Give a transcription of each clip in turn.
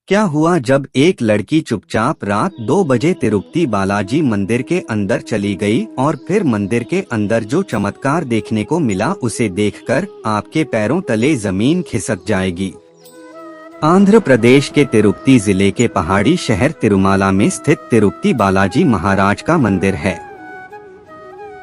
क्या हुआ जब एक लड़की चुपचाप रात 2 बजे तिरुपति बालाजी मंदिर के अंदर चली गई और फिर मंदिर के अंदर जो चमत्कार देखने को मिला उसे देखकर आपके पैरों तले जमीन खिसक जाएगी। आंध्र प्रदेश के तिरुपति जिले के पहाड़ी शहर तिरुमाला में स्थित तिरुपति बालाजी महाराज का मंदिर है।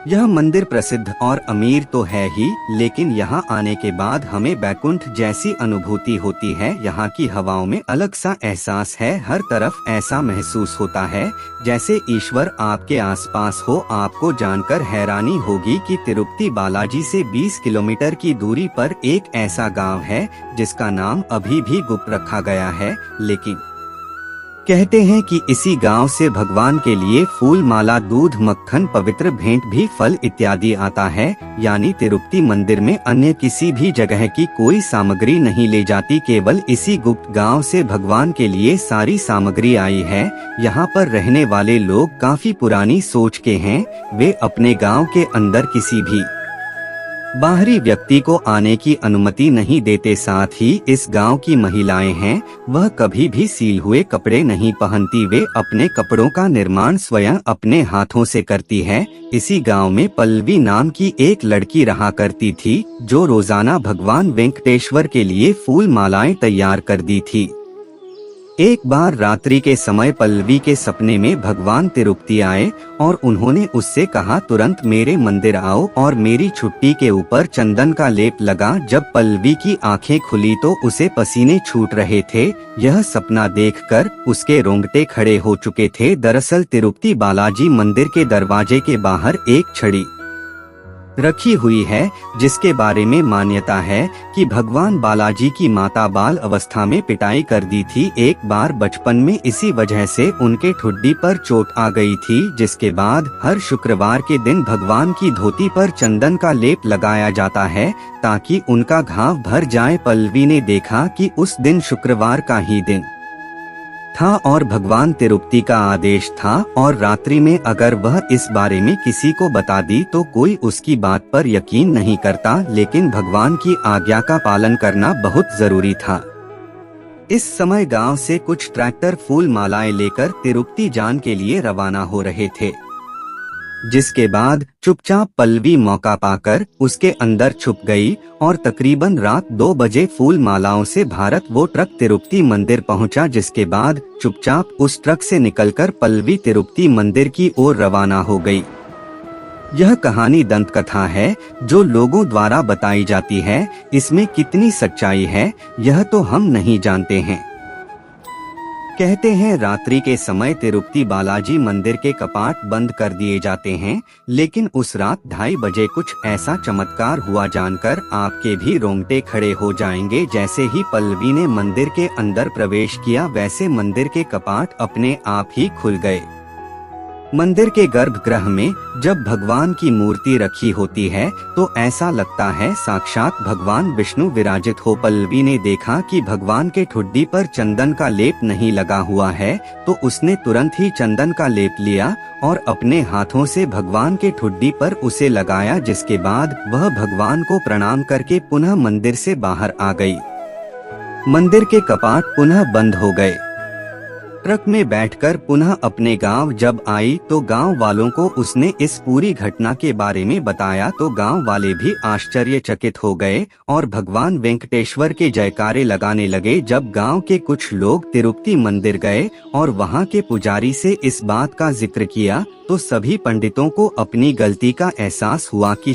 यह मंदिर प्रसिद्ध और अमीर तो है ही, लेकिन यहाँ आने के बाद हमें बैकुंठ जैसी अनुभूति होती है। यहाँ की हवाओं में अलग सा एहसास है। हर तरफ ऐसा महसूस होता है जैसे ईश्वर आपके आसपास हो। आपको जानकर हैरानी होगी कि तिरुपति बालाजी से 20 किलोमीटर की दूरी पर एक ऐसा गांव है जिसका नाम अभी भी गुप्त रखा गया है, लेकिन कहते हैं कि इसी गांव से भगवान के लिए फूल माला, दूध, मक्खन, पवित्र भेंट भी फल इत्यादि आता है। यानी तिरुपति मंदिर में अन्य किसी भी जगह की कोई सामग्री नहीं ले जाती, केवल इसी गुप्त गांव से भगवान के लिए सारी सामग्री आई है। यहाँ पर रहने वाले लोग काफी पुरानी सोच के हैं। वे अपने गाँव के अंदर किसी भी बाहरी व्यक्ति को आने की अनुमति नहीं देते। साथ ही इस गांव की महिलाएं हैं, वह कभी भी सील हुए कपड़े नहीं पहनती। वे अपने कपड़ों का निर्माण स्वयं अपने हाथों से करती है। इसी गांव में पल्लवी नाम की एक लड़की रहा करती थी, जो रोजाना भगवान वेंकटेश्वर के लिए फूल मालाएं तैयार कर दी थी। एक बार रात्रि के समय पल्लवी के सपने में भगवान तिरुपति आए और उन्होंने उससे कहा, तुरंत मेरे मंदिर आओ और मेरी छुट्टी के ऊपर चंदन का लेप लगा। जब पल्लवी की आंखें खुली तो उसे पसीने छूट रहे थे। यह सपना देखकर उसके रोंगटे खड़े हो चुके थे। दरअसल तिरुपति बालाजी मंदिर के दरवाजे के बाहर एक छड़ी रखी हुई है, जिसके बारे में मान्यता है कि भगवान बालाजी की माता बाल अवस्था में पिटाई कर दी थी। एक बार बचपन में इसी वजह से उनके ठुड्डी पर चोट आ गई थी, जिसके बाद हर शुक्रवार के दिन भगवान की धोती पर चंदन का लेप लगाया जाता है ताकि उनका घाव भर जाए। पल्लवी ने देखा कि उस दिन शुक्रवार का ही दिन था और भगवान तिरुपति का आदेश था, और रात्रि में अगर वह इस बारे में किसी को बता दी तो कोई उसकी बात पर यकीन नहीं करता, लेकिन भगवान की आज्ञा का पालन करना बहुत जरूरी था। इस समय गांव से कुछ ट्रैक्टर फूल मालाएं लेकर तिरुपति जाने के लिए रवाना हो रहे थे, जिसके बाद चुपचाप पल्लवी मौका पाकर उसके अंदर छुप गई और तकरीबन रात 2 बजे फूल मालाओं से भारत वो ट्रक तिरुपति मंदिर पहुंचा। जिसके बाद चुपचाप उस ट्रक से निकलकर पल्लवी तिरुपति मंदिर की ओर रवाना हो गई। यह कहानी दंत कथा है जो लोगों द्वारा बताई जाती है। इसमें कितनी सच्चाई है यह तो हम नहीं जानते हैं। कहते हैं रात्रि के समय तिरुपति बालाजी मंदिर के कपाट बंद कर दिए जाते हैं, लेकिन उस रात 2:30 बजे कुछ ऐसा चमत्कार हुआ जानकर आपके भी रोंगटे खड़े हो जाएंगे। जैसे ही पल्लवी ने मंदिर के अंदर प्रवेश किया, वैसे मंदिर के कपाट अपने आप ही खुल गए। मंदिर के गर्भगृह में जब भगवान की मूर्ति रखी होती है तो ऐसा लगता है साक्षात भगवान विष्णु विराजित हो। पल्लवी ने देखा कि भगवान के ठुड्डी पर चंदन का लेप नहीं लगा हुआ है, तो उसने तुरंत ही चंदन का लेप लिया और अपने हाथों से भगवान के ठुड्डी पर उसे लगाया। जिसके बाद वह भगवान को प्रणाम करके पुनः मंदिर से बाहर आ गई। मंदिर के कपाट पुनः बंद हो गए। ट्रक में बैठकर पुनः अपने गांव जब आई तो गांव वालों को उसने इस पूरी घटना के बारे में बताया, तो गांव वाले भी आश्चर्यचकित हो गए और भगवान वेंकटेश्वर के जयकारे लगाने लगे। जब गांव के कुछ लोग तिरुपति मंदिर गए और वहां के पुजारी से इस बात का जिक्र किया तो सभी पंडितों को अपनी गलती का एहसास हुआ कि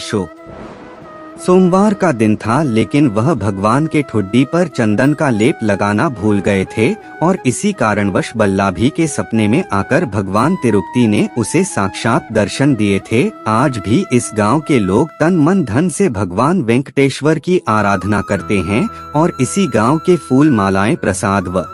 सोमवार का दिन था, लेकिन वह भगवान के ठुड्डी पर चंदन का लेप लगाना भूल गए थे और इसी कारणवश बल्लाभी के सपने में आकर भगवान तिरुपति ने उसे साक्षात दर्शन दिए थे। आज भी इस गांव के लोग तन मन धन से भगवान वेंकटेश्वर की आराधना करते हैं और इसी गांव के फूल मालाएं प्रसाद व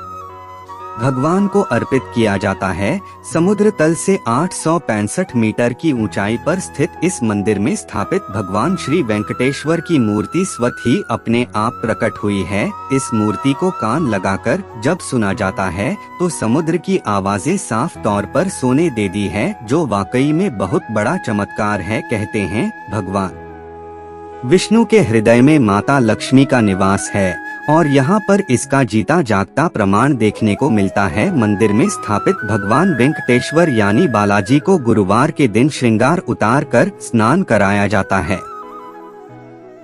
भगवान को अर्पित किया जाता है। समुद्र तल से 865 मीटर की ऊंचाई पर स्थित इस मंदिर में स्थापित भगवान श्री वेंकटेश्वर की मूर्ति स्वतः ही अपने आप प्रकट हुई है। इस मूर्ति को कान लगाकर जब सुना जाता है तो समुद्र की आवाजें साफ तौर पर सोने दे दी है, जो वाकई में बहुत बड़ा चमत्कार है। कहते हैं भगवान विष्णु के हृदय में माता लक्ष्मी का निवास है और यहाँ पर इसका जीता जागता प्रमाण देखने को मिलता है। मंदिर में स्थापित भगवान वेंकटेश्वर यानी बालाजी को गुरुवार के दिन श्रृंगार उतार कर स्नान कराया जाता है।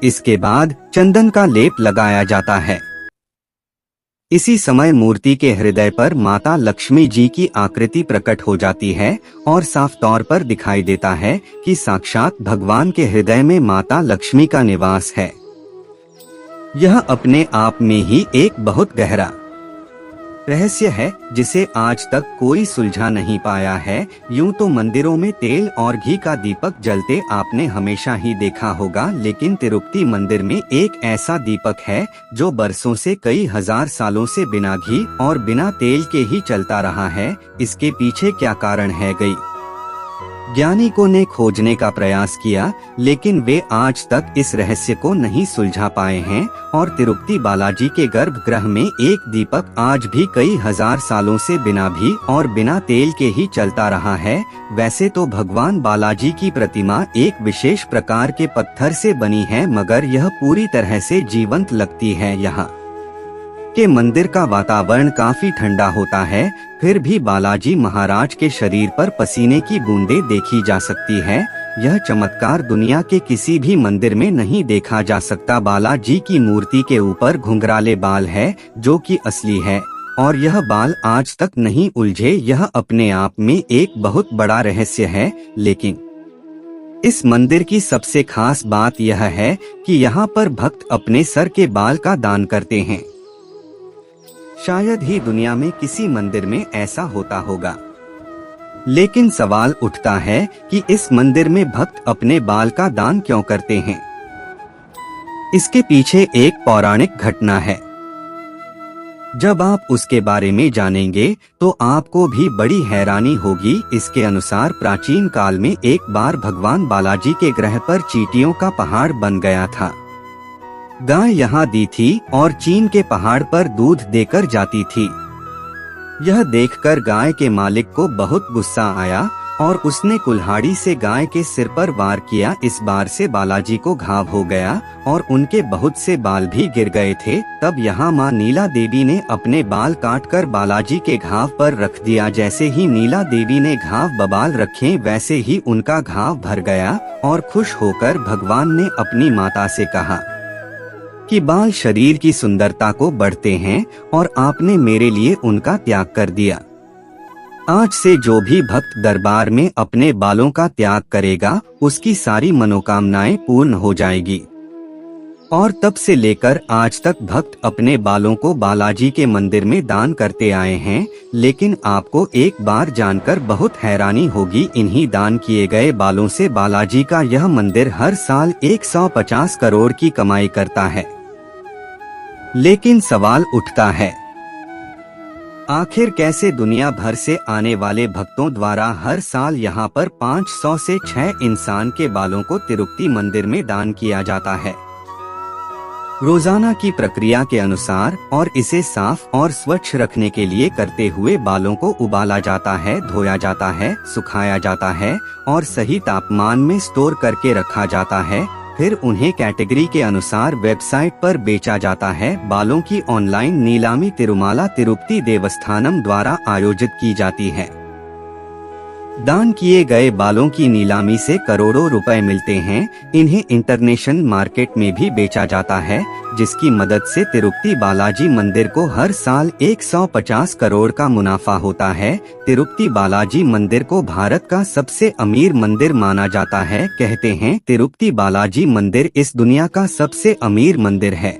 इसके बाद चंदन का लेप लगाया जाता है। इसी समय मूर्ति के हृदय पर माता लक्ष्मी जी की आकृति प्रकट हो जाती है और साफ तौर पर दिखाई देता है कि साक्षात भगवान के हृदय में माता लक्ष्मी का निवास है। यह अपने आप में ही एक बहुत गहरा रहस्य है जिसे आज तक कोई सुलझा नहीं पाया है। यूं तो मंदिरों में तेल और घी का दीपक जलते आपने हमेशा ही देखा होगा, लेकिन तिरुपति मंदिर में एक ऐसा दीपक है जो बरसों से, कई हजार सालों से बिना घी और बिना तेल के ही चलता रहा है। इसके पीछे क्या कारण है, गई ज्ञानिकों ने खोजने का प्रयास किया, लेकिन वे आज तक इस रहस्य को नहीं सुलझा पाए हैं। और तिरुपति बालाजी के गर्भगृह में एक दीपक आज भी कई हजार सालों से बिना घी और बिना तेल के ही चलता रहा है। वैसे तो भगवान बालाजी की प्रतिमा एक विशेष प्रकार के पत्थर से बनी है, मगर यह पूरी तरह से जीवंत लगती है। यहाँ के मंदिर का वातावरण काफी ठंडा होता है, फिर भी बालाजी महाराज के शरीर पर पसीने की बूंदें देखी जा सकती है। यह चमत्कार दुनिया के किसी भी मंदिर में नहीं देखा जा सकता। बालाजी की मूर्ति के ऊपर घुंघराले बाल है जो कि असली है, और यह बाल आज तक नहीं उलझे। यह अपने आप में एक बहुत बड़ा रहस्य है। लेकिन इस मंदिर की सबसे खास बात यह है कि यहाँ पर भक्त अपने सर के बाल का दान करते हैं। शायद ही दुनिया में किसी मंदिर में ऐसा होता होगा। लेकिन सवाल उठता है कि इस मंदिर में भक्त अपने बाल का दान क्यों करते हैं। इसके पीछे एक पौराणिक घटना है। जब आप उसके बारे में जानेंगे तो आपको भी बड़ी हैरानी होगी। इसके अनुसार प्राचीन काल में एक बार भगवान बालाजी के ग्रह पर चींटियों का पहाड़ बन गया था। गाय यहाँ दी थी और चीन के पहाड़ पर दूध देकर जाती थी। यह देखकर गाय के मालिक को बहुत गुस्सा आया और उसने कुल्हाड़ी से गाय के सिर पर वार किया। इस बार से बालाजी को घाव हो गया और उनके बहुत से बाल भी गिर गए थे। तब यहाँ माँ नीला देवी ने अपने बाल काटकर बालाजी के घाव पर रख दिया। जैसे ही नीला देवी ने घाव बबाल रखे, वैसे ही उनका घाव भर गया और खुश होकर भगवान ने अपनी माता से कहा कि बाल शरीर की सुंदरता को बढ़ते हैं और आपने मेरे लिए उनका त्याग कर दिया। आज से जो भी भक्त दरबार में अपने बालों का त्याग करेगा, उसकी सारी मनोकामनाएं पूर्ण हो जाएगी। और तब से लेकर आज तक भक्त अपने बालों को बालाजी के मंदिर में दान करते आए हैं। लेकिन आपको एक बार जानकर बहुत हैरानी होगी, इन्हीं दान किए गए बालों से बालाजी का यह मंदिर हर साल 150 करोड़ की कमाई करता है। लेकिन सवाल उठता है, आखिर कैसे दुनिया भर से आने वाले भक्तों द्वारा हर साल यहाँ पर 500 से 6 इंसान के बालों को तिरुपति मंदिर में दान किया जाता है। रोजाना की प्रक्रिया के अनुसार और इसे साफ और स्वच्छ रखने के लिए करते हुए बालों को उबाला जाता है, धोया जाता है, सुखाया जाता है और सही तापमान में स्टोर करके रखा जाता है। फिर उन्हें कैटेगरी के अनुसार वेबसाइट पर बेचा जाता है। बालों की ऑनलाइन नीलामी तिरुमाला तिरुपति देवस्थानम द्वारा आयोजित की जाती है। दान किए गए बालों की नीलामी से करोड़ों रुपए मिलते हैं। इन्हें इंटरनेशनल मार्केट में भी बेचा जाता है, जिसकी मदद से तिरुपति बालाजी मंदिर को हर साल 150 करोड़ का मुनाफा होता है। तिरुपति बालाजी मंदिर को भारत का सबसे अमीर मंदिर माना जाता है। कहते हैं तिरुपति बालाजी मंदिर इस दुनिया का सबसे अमीर मंदिर है।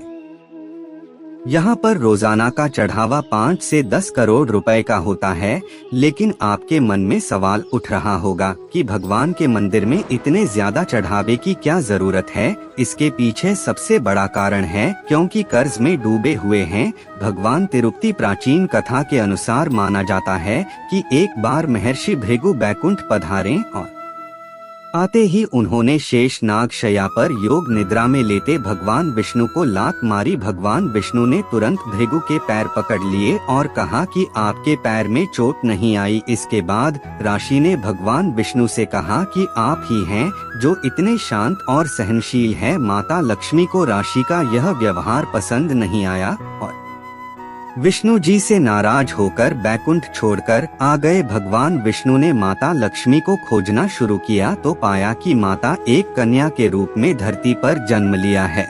यहाँ पर रोजाना का चढ़ावा 5 से 10 करोड़ रुपए का होता है। लेकिन आपके मन में सवाल उठ रहा होगा कि भगवान के मंदिर में इतने ज्यादा चढ़ावे की क्या जरूरत है। इसके पीछे सबसे बड़ा कारण है क्योंकि कर्ज में डूबे हुए हैं। भगवान तिरुपति प्राचीन कथा के अनुसार माना जाता है कि एक बार महर्षि भृगु बैकुंठ पधारे और आते ही उन्होंने शेषनाग शैया पर योग निद्रा में लेते भगवान विष्णु को लात मारी। भगवान विष्णु ने तुरंत भृगु के पैर पकड़ लिए और कहा कि आपके पैर में चोट नहीं आई। इसके बाद राशि ने भगवान विष्णु से कहा कि आप ही हैं जो इतने शांत और सहनशील हैं। माता लक्ष्मी को राशि का यह व्यवहार पसंद नहीं आया और विष्णु जी से नाराज होकर बैकुंठ छोड़कर आ गए। भगवान विष्णु ने माता लक्ष्मी को खोजना शुरू किया तो पाया कि माता एक कन्या के रूप में धरती पर जन्म लिया है।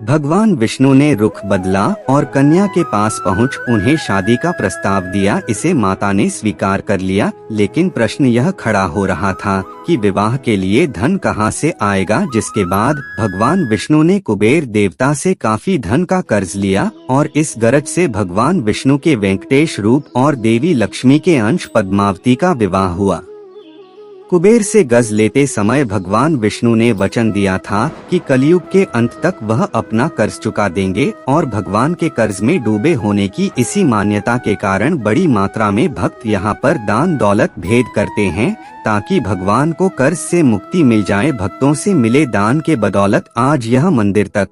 भगवान विष्णु ने रुख बदला और कन्या के पास पहुंच उन्हें शादी का प्रस्ताव दिया। इसे माता ने स्वीकार कर लिया, लेकिन प्रश्न यह खड़ा हो रहा था कि विवाह के लिए धन कहां से आएगा। जिसके बाद भगवान विष्णु ने कुबेर देवता से काफी धन का कर्ज लिया और इस गरज से भगवान विष्णु के वेंकटेश रूप और देवी लक्ष्मी के अंश पद्मावती का विवाह हुआ। कुबेर से गज लेते समय भगवान विष्णु ने वचन दिया था कि कलयुग के अंत तक वह अपना कर्ज चुका देंगे और भगवान के कर्ज में डूबे होने की इसी मान्यता के कारण बड़ी मात्रा में भक्त यहाँ पर दान दौलत भेद करते हैं ताकि भगवान को कर्ज से मुक्ति मिल जाए। भक्तों से मिले दान के बदौलत आज यह मंदिर तक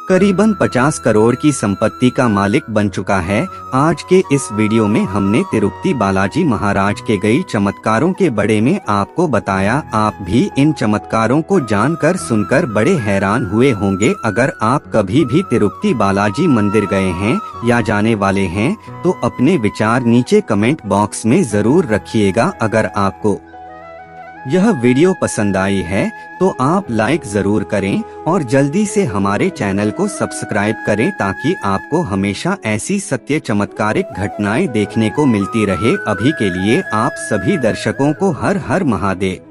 करीबन 50 करोड़ की संपत्ति का मालिक बन चुका है। आज के इस वीडियो में हमने तिरुपति बालाजी महाराज के कई चमत्कारों के बारे में आपको बताया। आप भी इन चमत्कारों को जानकर सुनकर बड़े हैरान हुए होंगे। अगर आप कभी भी तिरुपति बालाजी मंदिर गए हैं या जाने वाले हैं तो अपने विचार नीचे कमेंट बॉक्स में जरूर रखिएगा। अगर आपको यह वीडियो पसंद आई है तो आप लाइक जरूर करें और जल्दी से हमारे चैनल को सब्सक्राइब करें ताकि आपको हमेशा ऐसी सत्य चमत्कारिक घटनाएं देखने को मिलती रहे। अभी के लिए आप सभी दर्शकों को हर हर महादेव।